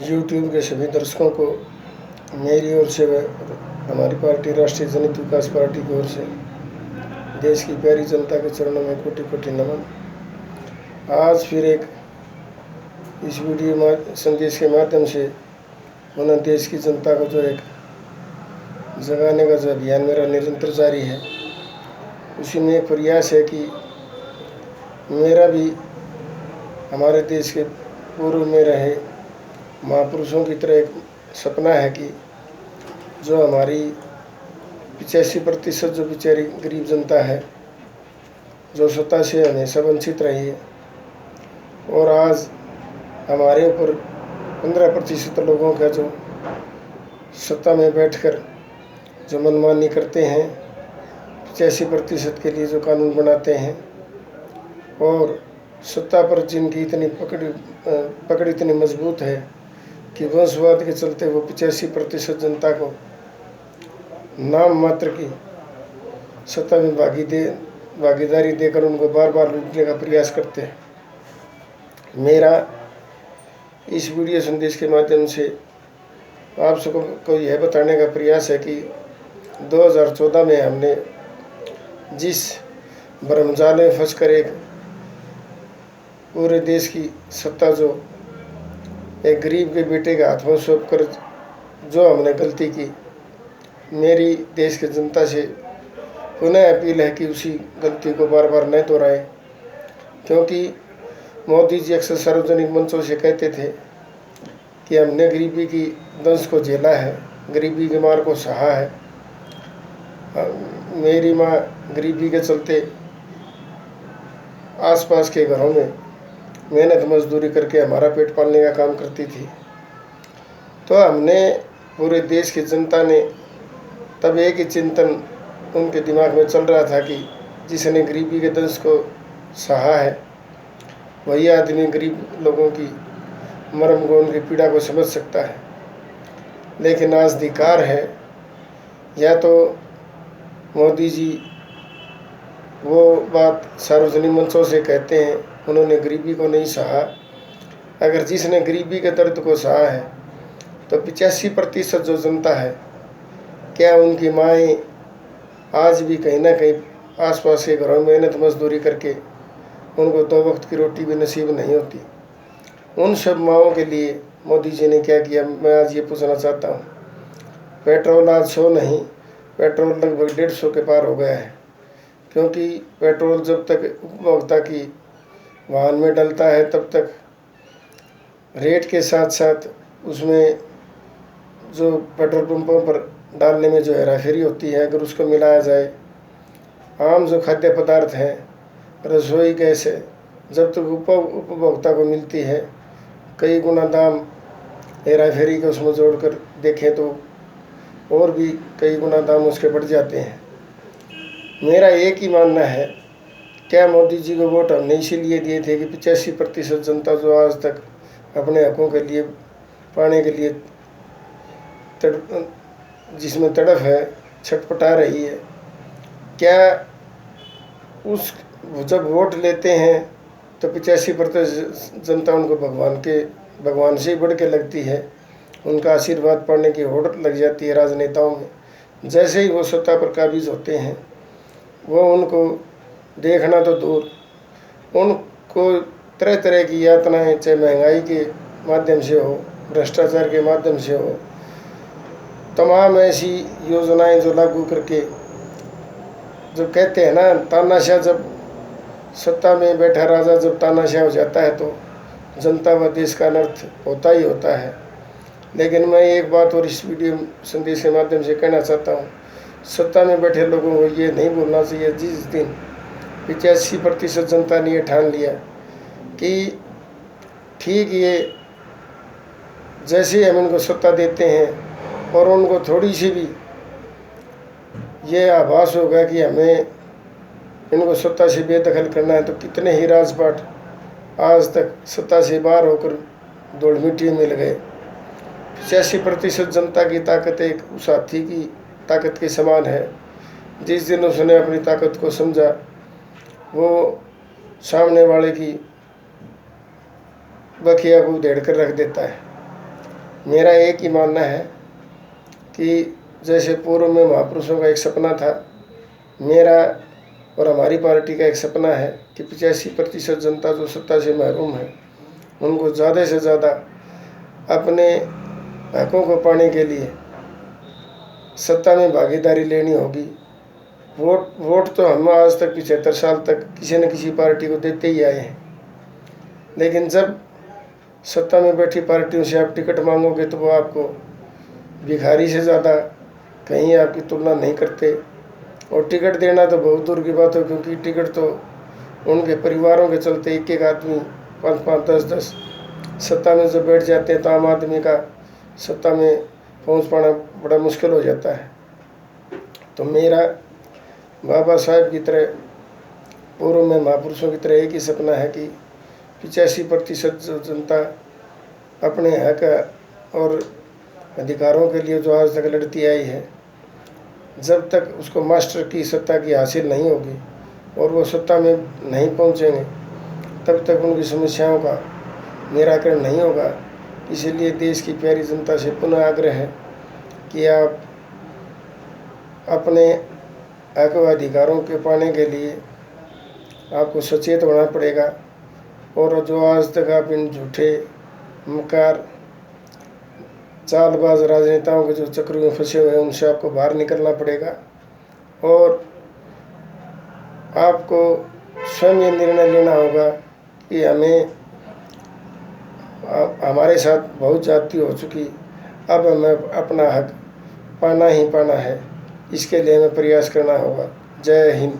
YouTube के सभी दर्शकों को मेरी ओर से व हमारी पार्टी राष्ट्रीय जनहित विकास पार्टी की ओर से देश की प्यारी जनता के चरणों में कोटि कोटि नमन। आज फिर एक इस वीडियो संदेश के माध्यम से उन्हें देश की जनता को जो एक जगाने का जो अभियान मेरा निरंतर जारी है, उसी में एक प्रयास है कि मेरा भी हमारे देश के पूर्व में रहे महापुरुषों की तरह एक सपना है कि जो हमारी 85% जो बेचारी गरीब जनता है, जो सत्ता से हमेशा वंचित रही है, और आज हमारे ऊपर 15% लोगों का जो सत्ता में बैठकर जो मनमानी करते हैं, 85% के लिए जो कानून बनाते हैं, और सत्ता पर जिनकी इतनी पकड़ इतनी मजबूत है कि वंशवाद के चलते वो 85% जनता को नाम मात्र की सत्ता में भागीदारी देकर उनको बार बार लूटने का प्रयास करते हैं। मेरा इस वीडियो संदेश के माध्यम से आप सबको यह बताने का प्रयास है कि 2014 में हमने जिस भ्रमजाल में फंसकर एक पूरे देश की सत्ता जो एक गरीब के बेटे के हाथ में सौंप कर जो हमने गलती की, मेरी देश की जनता से पुनः अपील है कि उसी गलती को बार बार न दोहराएं, क्योंकि मोदी जी अक्सर सार्वजनिक मंचों से कहते थे कि हमने गरीबी की दंश को झेला है, गरीबी के मार को सहा है। मेरी माँ गरीबी के चलते आसपास के घरों में मेहनत मजदूरी करके हमारा पेट पालने का काम करती थी। तो हमने पूरे देश की जनता ने तब एक ही चिंतन उनके दिमाग में चल रहा था कि जिसने गरीबी के दंश को सहा है, वही आदमी गरीब लोगों की मर्म को, उनकी पीड़ा को समझ सकता है। लेकिन आज धिक्कार है, या तो मोदी जी वो बात सार्वजनिक मंचों से कहते हैं उन्होंने गरीबी को नहीं सहा। अगर जिसने गरीबी के दर्द को सहा है तो 85% जो जनता है, क्या उनकी माएँ आज भी कहीं ना कहीं आसपास के घरों में मेहनत मजदूरी करके उनको 2 वक्त की रोटी भी नसीब नहीं होती? उन सब माओं के लिए मोदी जी ने क्या किया, मैं आज ये पूछना चाहता हूँ। पेट्रोल आज 100 नहीं, पेट्रोल लगभग 150 के पार हो गया है, क्योंकि पेट्रोल जब तक उपभोक्ता की वाहन में डलता है तब तक रेट के साथ साथ उसमें जो पेट्रोल पंपों पर डालने में जो हेराफेरी होती है, अगर उसको मिलाया जाए आम जो खाद्य पदार्थ हैं, रसोई गैस है, जब तक उपभोक्ता को मिलती है कई गुना दाम हेराफेरी के उसमें जोड़कर देखें तो और भी कई गुना दाम उसके बढ़ जाते हैं। मेरा एक ही मानना है, क्या मोदी जी को वोट हमने इसीलिए दिए थे कि 85% जनता जो आज तक अपने हकों के लिए पाने के लिए जिसमें तड़फ है, छटपटा रही है, क्या उस जब वोट लेते हैं तो 85% जनता उनको भगवान से ही बढ़ के लगती है, उनका आशीर्वाद पाने की होड़ लग जाती है राजनेताओं में। जैसे ही वो सत्ता पर काबिज होते हैं, वो उनको देखना तो दूर, उनको तरह तरह की यातनाएं, चाहे महंगाई के माध्यम से हो, भ्रष्टाचार के माध्यम से हो, तमाम ऐसी योजनाएं जो लागू करके, जो कहते हैं ना तानाशाह, जब सत्ता में बैठा राजा जब तानाशाह हो जाता है तो जनता व देश का अनर्थ होता ही होता है। लेकिन मैं एक बात और इस वीडियो संदेश के माध्यम से कहना चाहता हूँ, सत्ता में बैठे लोगों को ये नहीं बोलना चाहिए जिस दिन 85% जनता ने ये ठान लिया कि ठीक ये जैसे हम इनको सत्ता देते हैं और उनको थोड़ी सी भी ये आभास होगा कि हमें इनको सत्ता से बेदखल करना है, तो कितने ही राजपाट आज तक सत्ता से बाहर होकर धूल मिट्टी मिल गए। 85% जनता की ताकत एक उस हाथी की ताकत के समान है। जिस दिन उसने अपनी ताकत को समझा, वो सामने वाले की बखिया को उधेड़ कर रख देता है। मेरा एक ही मानना है कि जैसे पूर्व में महापुरुषों का एक सपना था, मेरा और हमारी पार्टी का एक सपना है कि 85% जनता जो सत्ता से महरूम है उनको ज़्यादा से ज़्यादा अपने हकों को पाने के लिए सत्ता में भागीदारी लेनी होगी। वोट तो हम आज तक 75 साल तक किसी न किसी पार्टी को देते ही आए हैं, लेकिन जब सत्ता में बैठी पार्टियों से आप टिकट मांगोगे तो वो आपको भिखारी से ज़्यादा कहीं आपकी तुलना नहीं करते। और टिकट देना तो बहुत दूर की बात है, क्योंकि टिकट तो उनके परिवारों के चलते एक एक आदमी 5-5, 10-10 सत्ता में जब बैठ जाते हैं तो आम आदमी का सत्ता में पहुंच पाना बड़ा मुश्किल हो जाता है। तो मेरा बाबा साहब की तरह, पूर्व में महापुरुषों की तरह एक ही सपना है कि 85% जनता अपने हक और अधिकारों के लिए जो आज तक लड़ती आई है, जब तक उसको मास्टर की सत्ता की हासिल नहीं होगी और वो सत्ता में नहीं पहुंचेंगे, तब तक उनकी समस्याओं का निराकरण नहीं होगा। इसीलिए देश की प्यारी जनता से पुनः आग्रह है कि आप अपने हक व अधिकारों के पाने के लिए आपको सचेत होना पड़ेगा। और जो आज तक आप इन झूठे मकार चालबाज राजनेताओं के जो चक्र में फंसे हुए हैं उनसे आपको बाहर निकलना पड़ेगा और आपको स्वयं ये निर्णय लेना होगा कि हमारे साथ बहुत जाति हो चुकी, अब हमें अपना हक पाना ही पाना है। इसके लिए हमें प्रयास करना होगा। जय हिंद।